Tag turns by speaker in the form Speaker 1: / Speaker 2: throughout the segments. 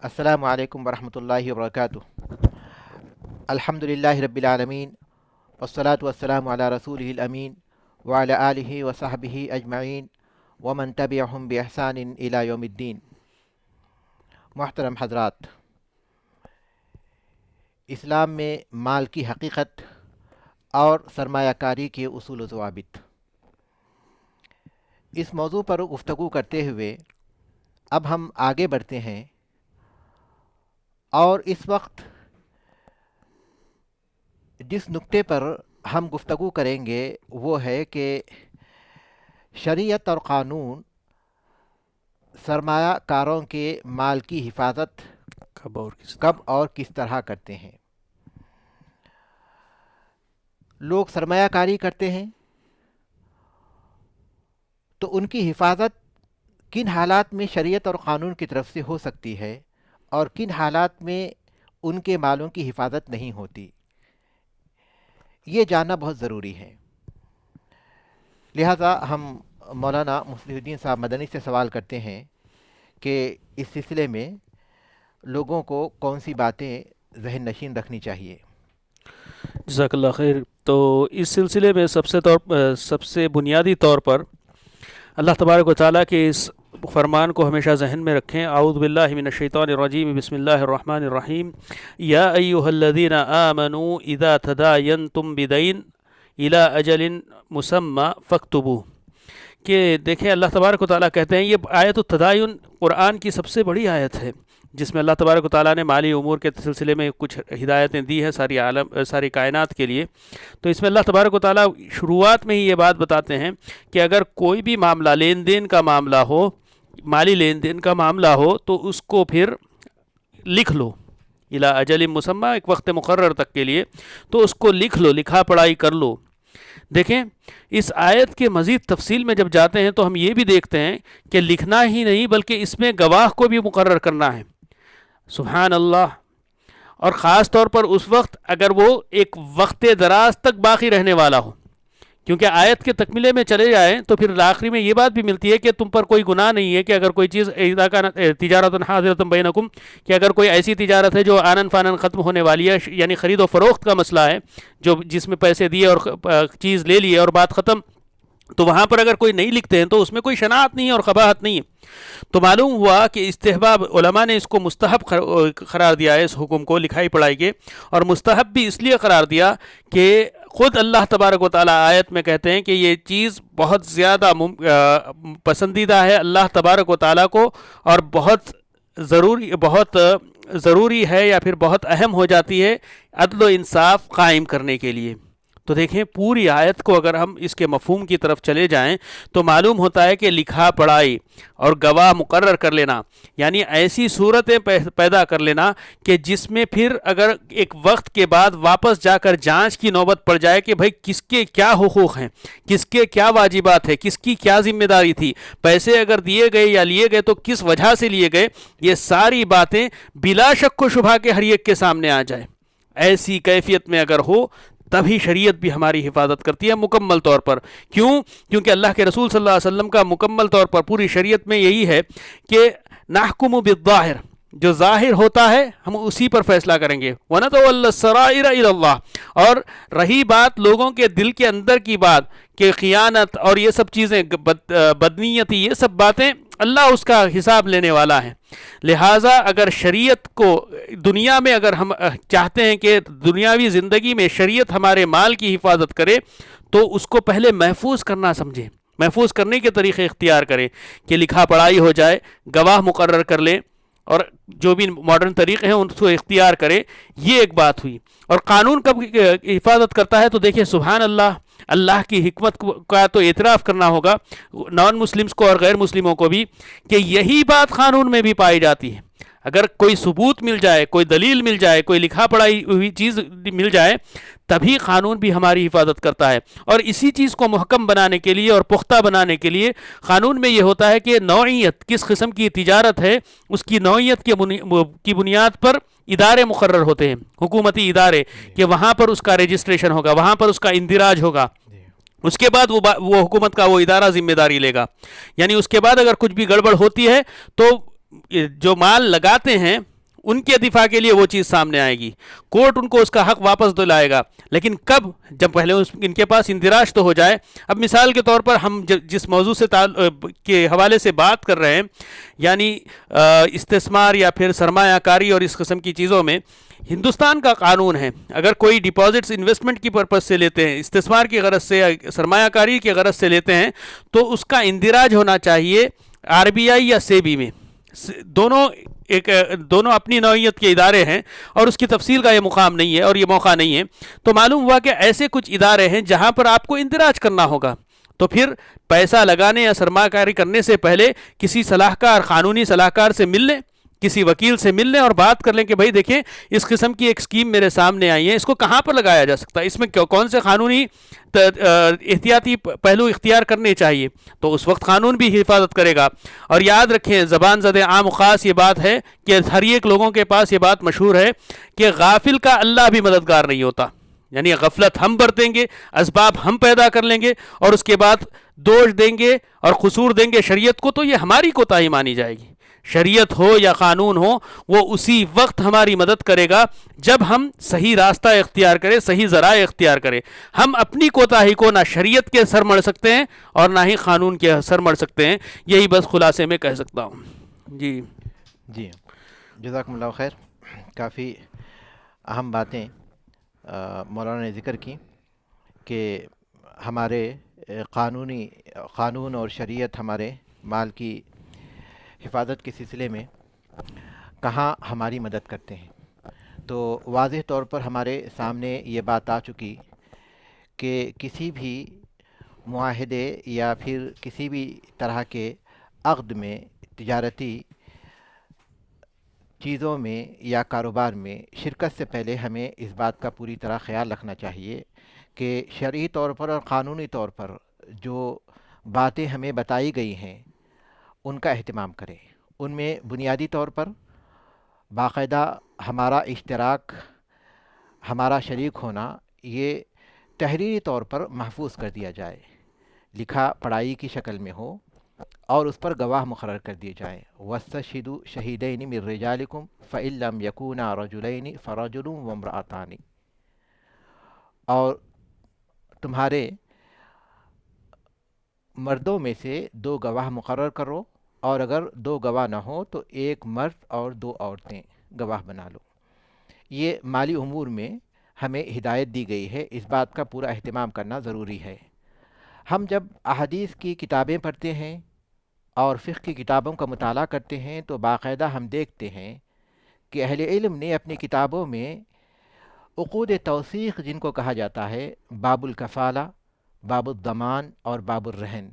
Speaker 1: अस्सलामु अलैकुम वरहमतुल्लाहि वबरकातुह। अल्हम्दुलिल्लाहि रब्बिल आलमीन वस्सलातु वस्सलामु अला रसूलिहिल अमीन व अला आलिहि व सहबिहि अजमईन व मन तबिअहुम बि इहसानिन इला यौमिद्दीन। मुहतरम हज़रात, इस्लाम में माल की हकीकत और सरमायाकारी के उसूल व ज़वाबित, इस मौजू पर गुफ्तगू करते हुए अब हम आगे बढ़ते हैं और इस वक्त जिस नुक्ते पर हम गुफ्तगू करेंगे वो है कि शरीयत और क़ानून सरमायाकारों के माल की हिफाजत कब और किस तरह करते हैं। लोग सरमायाकारी करते हैं तो उनकी हिफाजत किन हालात में शरीयत और क़ानून की तरफ से हो सकती है और किन हालात में उनके मालों की हिफाजत नहीं होती, ये जानना बहुत ज़रूरी है। लिहाजा हम मौलाना मुस्लिहुद्दीन साहब मदनी से सवाल करते हैं कि इस सिलसिले में लोगों को कौन सी बातें ज़हन नशीन रखनी चाहिए।
Speaker 2: जज़ाकल्लाह खैर। तो इस सिलसिले में सबसे बुनियादी तौर पर अल्लाह तबारक व तआला के इस फरमान को हमेशा जहन में रखें। आऊज़ु बिल्लाहि मिनश शैतानिर रजीम, बिस्मिल्लाहिर रहमानिर रहीम। या अय्युहल्लज़ीना आमनू इज़ा तदायनतुम बिदैन इला अजलिन मुसम्मा फक्तुबू। कि देखें, अल्लाह तबारक व तआला कहते हैं, ये आयत तदायुन कुरान की सबसे बड़ी आयत है जिसमें अल्लाह तबारक व तआला ने माली उमूर के सिलसिले में कुछ हिदायतें दी है सारी कायनात के लिए। तो इसमें अल्लाह तबारक व तआला शुरुआत में ही ये बात बताते हैं कि अगर कोई भी मामला लेन देन का मामला हो, माली लेन देन का मामला हो, तो उसको फिर लिख लो इला अजल मुसम्मा, एक वक्त मुकर्रर तक के लिए, तो उसको लिख लो, लिखा पढ़ाई कर लो। देखें, इस आयत के मज़ीद तफसील में जब जाते हैं तो हम ये भी देखते हैं कि लिखना ही नहीं बल्कि इसमें गवाह को भी मुकर्रर करना है। सुभान अल्लाह। और ख़ास तौर पर उस वक्त अगर वो एक वक्त दराज तक बाकी रहने वाला हो, क्योंकि आयत के तकमीले में चले जाएं तो फिर आखिरी में ये बात भी मिलती है कि तुम पर कोई गुनाह नहीं है कि अगर कोई चीज़ इज़ा कानत तिजारतुन हाज़िरतुन बैनकुम, कि अगर कोई ऐसी तिजारत है जो आनन फानन ख़त्म होने वाली है, यानी ख़रीद व फ़रोख्त का मसला है, जो जिसमें पैसे दिए और चीज़ ले लिए और बात ख़त्म, तो वहाँ पर अगर कोई नहीं लिखते हैं तो उसमें कोई शनाअत नहीं है और क़बाहत नहीं है। तो मालूम हुआ कि इस्तिहबाब, उलमा ने इसको मुस्तहब करार दिया है, इस हुक्म को लिखाई पढ़ाई के। और मुस्तहब भी इसलिए करार दिया कि ख़ुद अल्लाह तबारक व तआला आयत में कहते हैं कि ये चीज़ बहुत ज़्यादा पसंदीदा है अल्लाह तबारक व तआला को और बहुत ज़रूरी है या फिर बहुत अहम हो जाती है अदल व इंसाफ कायम करने के लिए। तो देखें, पूरी आयत को अगर हम इसके मफ़हूम की तरफ चले जाएं तो मालूम होता है कि लिखा पढ़ाई और गवाह मुकर्रर कर लेना, यानी ऐसी सूरतें पैदा कर लेना कि जिसमें फिर अगर एक वक्त के बाद वापस जाकर जांच की नौबत पड़ जाए कि भाई किसके क्या हुकूक हैं, किसके क्या वाजिबात है, किसकी क्या जिम्मेदारी थी, पैसे अगर दिए गए या लिए गए तो किस वजह से लिए गए, ये सारी बातें बिला शक व शुबा के हर एक के सामने आ जाए। ऐसी कैफियत में अगर हो तभी शरीयत भी हमारी हिफाजत करती है मुकम्मल तौर पर। क्यों? क्योंकि अल्लाह के रसूल सल्लल्लाहु अलैहि वसल्लम का मुकम्मल तौर पर पूरी शरीयत में यही है कि नहकुमु बिज़्ज़ाहिर, जो ज़ाहिर होता है हम उसी पर फैसला करेंगे, वनतवल्ला सराइर इलल्लाह। और रही बात लोगों के दिल के अंदर की बात कि ख़ियानत और ये सब चीज़ें, बदनीयती, ये सब बातें, अल्लाह उसका हिसाब लेने वाला है। लिहाजा अगर शरीयत को दुनिया में, अगर हम चाहते हैं कि दुनियावी ज़िंदगी में शरीयत हमारे माल की हिफाजत करे, तो उसको पहले महफूज करना समझें, महफूज करने के तरीक़े इख्तियार करें कि लिखा पढ़ाई हो जाए, गवाह मुकर्रर कर लें और जो भी मॉडर्न तरीक़े हैं उनको इख्तियार करें। ये एक बात हुई। और क़ानून कब हिफाजत करता है तो देखिए, सुभान अल्लाह, अल्लाह की हिकमत का तो एतराफ़ करना होगा नॉन मुस्लिम्स को और गैर मुस्लिमों को भी कि यही बात क़ानून में भी पाई जाती है। अगर कोई सबूत मिल जाए, कोई दलील मिल जाए, कोई लिखा पढ़ाई हुई चीज़ मिल जाए, तभी क़ानून भी हमारी हिफाजत करता है। और इसी चीज़ को मुहकम बनाने के लिए और पुख्ता बनाने के लिए क़ानून में ये होता है कि नौइयत, किस किस्म की तिजारत है, उसकी नौइयत की बुनियाद पर इदारे मुकर्रर होते हैं, हुकूमती इदारे, कि वहाँ पर उसका रजिस्ट्रेशन होगा, वहाँ पर उसका इंदिराज होगा। उसके बाद वो हुकूमत का वो इदारा जिम्मेदारी लेगा। यानी उसके बाद अगर कुछ भी गड़बड़ होती है तो जो माल लगाते हैं ان کے دفاع کے لیے وہ چیز سامنے آئے گی، کورٹ ان کو اس کا حق واپس دلائے گا، لیکن کب؟ جب پہلے ان کے پاس اندراج تو ہو جائے۔ اب مثال کے طور پر ہم جس موضوع سے کے حوالے سے بات کر رہے ہیں، یعنی استثمار یا پھر سرمایہ کاری اور اس قسم کی چیزوں میں، ہندوستان کا قانون ہے اگر کوئی ڈپازٹس انویسٹمنٹ کی پرپز سے لیتے ہیں، استثمار کی غرض سے یا سرمایہ کاری کی غرض سے لیتے ہیں، تو اس کا اندراج ہونا چاہیے RBI یا سیبی میں۔ دونوں اپنی نوعیت کے ادارے ہیں اور اس کی تفصیل کا یہ مقام نہیں ہے اور یہ موقع نہیں ہے۔ تو معلوم ہوا کہ ایسے کچھ ادارے ہیں جہاں پر آپ کو اندراج کرنا ہوگا، تو پھر پیسہ لگانے یا سرمایہ کاری کرنے سے پہلے کسی صلاحکار، قانونی صلاحکار سے مل لیں، کسی وکیل سے مل لیں اور بات کر لیں کہ بھائی دیکھیں اس قسم کی ایک اسکیم میرے سامنے آئی ہے، اس کو کہاں پر لگایا جا سکتا ہے، اس میں کون سے قانونی احتیاطی پہلو اختیار کرنے چاہیے، تو اس وقت قانون بھی حفاظت کرے گا۔ اور یاد رکھیں، زبان زد عام و خاص یہ بات ہے کہ ہر ایک لوگوں کے پاس یہ بات مشہور ہے کہ غافل کا اللہ بھی مددگار نہیں ہوتا، یعنی غفلت ہم برتیں گے، اسباب ہم پیدا کر لیں گے اور اس کے بعد دوش دیں گے اور قصور دیں گے شریعت کو، تو یہ ہماری کوتاہی مانی جائے گی۔ شریعت ہو یا قانون ہو، وہ اسی وقت ہماری مدد کرے گا جب ہم صحیح راستہ اختیار کریں، صحیح ذرائع اختیار کریں۔ ہم اپنی کوتاہی کو نہ شریعت کے سر مڑ سکتے ہیں اور نہ ہی قانون کے سر مڑ سکتے ہیں، یہی بس خلاصے میں کہہ سکتا ہوں۔
Speaker 1: جی جزاکم اللہ خیر۔ کافی اہم باتیں مولانا نے ذکر کی کہ ہمارے قانون اور شریعت ہمارے مال کی حفاظت کے سلسلے میں کہاں ہماری مدد کرتے ہیں۔ تو واضح طور پر ہمارے سامنے یہ بات آ چکی کہ کسی بھی معاہدے یا پھر کسی بھی طرح کے عقد میں، تجارتی چیزوں میں یا کاروبار میں شرکت سے پہلے ہمیں اس بات کا پوری طرح خیال رکھنا چاہیے کہ شرعی طور پر اور قانونی طور پر جو باتیں ہمیں بتائی گئی ہیں ان کا اہتمام کریں۔ ان میں بنیادی طور پر باقاعدہ ہمارا اشتراک، ہمارا شریک ہونا، یہ تحریری طور پر محفوظ کر دیا جائے، لکھا پڑھائی کی شکل میں ہو اور اس پر گواہ مقرر کر دیے جائیں۔ وَاسْتَشْهِدُوا شَهِيدَيْنِ مِن رِجَالِكُمْ فَإِن لَّمْ يَكُونَا رَجُلَيْنِ فَرَجُلٌ وَامْرَأَتَانِ، اور تمہارے مردوں میں سے 2 گواہ مقرر کرو، اور اگر 2 گواہ نہ ہو تو 1 مرد اور 2 عورتیں گواہ بنا لو۔ یہ مالی امور میں ہمیں ہدایت دی گئی ہے، اس بات کا پورا اہتمام کرنا ضروری ہے۔ ہم جب احادیث کی کتابیں پڑھتے ہیں اور فقہ کی کتابوں کا مطالعہ کرتے ہیں تو باقاعدہ ہم دیکھتے ہیں کہ اہل علم نے اپنی کتابوں میں عقود توثیق، جن کو کہا جاتا ہے، باب الکفالہ، باب الضمان اور باب الرہن،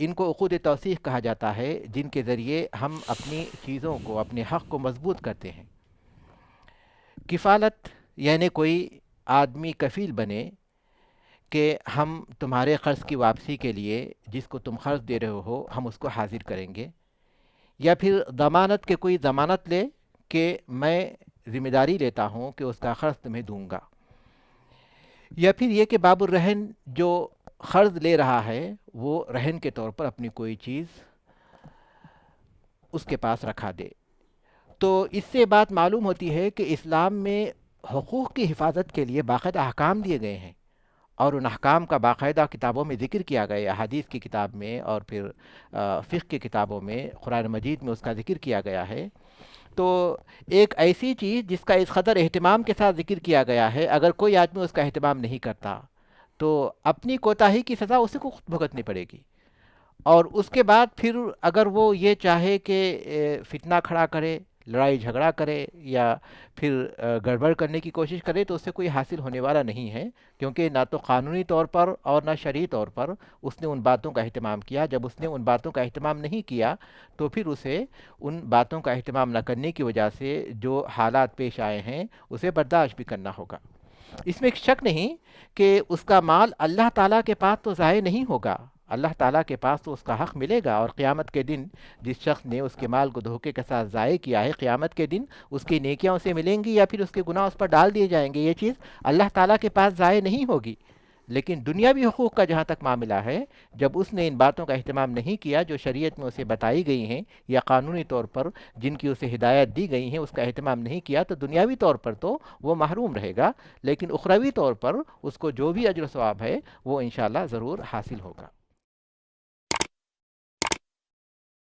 Speaker 1: ان کو عقود توثیق کہا جاتا ہے، جن کے ذریعے ہم اپنی چیزوں کو، اپنے حق کو مضبوط کرتے ہیں۔ کفالت یعنی کوئی آدمی کفیل بنے کہ ہم تمہارے قرض کی واپسی کے لیے جس کو تم قرض دے رہے ہو ہم اس کو حاضر کریں گے، یا پھر ضمانت کے کوئی ضمانت لے کہ میں ذمہ داری لیتا ہوں کہ اس کا قرض تمہیں دوں گا، یا پھر یہ کہ باب الرہن، جو قرض لے رہا ہے وہ رہن کے طور پر اپنی کوئی چیز اس کے پاس رکھا دے۔ تو اس سے بات معلوم ہوتی ہے کہ اسلام میں حقوق کی حفاظت کے لیے باقاعدہ احکام دیے گئے ہیں، اور ان احکام کا باقاعدہ کتابوں میں ذکر کیا گیا، احادیث کی کتاب میں اور پھر فقہ کی کتابوں میں، قرآن مجید میں اس کا ذکر کیا گیا ہے۔ تو ایک ایسی چیز جس کا اس قدر اہتمام کے ساتھ ذکر کیا گیا ہے، اگر کوئی آدمی اس کا اہتمام نہیں کرتا تو اپنی کوتاہی کی سزا اسی کو خود بھگتنی پڑے گی، اور اس کے بعد پھر اگر وہ یہ چاہے کہ فتنہ کھڑا کرے، لڑائی جھگڑا کرے یا پھر گڑبڑ کرنے کی کوشش کرے تو اس سے کوئی حاصل ہونے والا نہیں ہے، کیونکہ نہ تو قانونی طور پر اور نہ شرعی طور پر اس نے ان باتوں کا اہتمام کیا۔ جب اس نے ان باتوں کا اہتمام نہیں کیا تو پھر اسے ان باتوں کا اہتمام نہ کرنے کی وجہ سے جو حالات پیش آئے ہیں اسے برداشت بھی کرنا ہوگا۔ اس میں شک نہیں کہ اس کا مال اللہ تعالیٰ کے پاس تو ضائع نہیں ہوگا، اللہ تعالیٰ کے پاس تو اس کا حق ملے گا، اور قیامت کے دن جس شخص نے اس کے مال کو دھوکے کے ساتھ ضائع کیا ہے، قیامت کے دن اس کی نیکیاں اسے ملیں گی یا پھر اس کے گناہ اس پر ڈال دیے جائیں گے۔ یہ چیز اللہ تعالیٰ کے پاس ضائع نہیں ہوگی، لیکن دنیاوی حقوق کا جہاں تک معاملہ ہے، جب اس نے ان باتوں کا اہتمام نہیں کیا جو شریعت میں اسے بتائی گئی ہیں یا قانونی طور پر جن کی اسے ہدایت دی گئی ہیں، اس کا اہتمام نہیں کیا، تو دنیاوی طور پر تو وہ محروم رہے گا، لیکن اخروی طور پر اس کو جو بھی اجر و ثواب ہے وہ انشاءاللہ ضرور حاصل ہوگا۔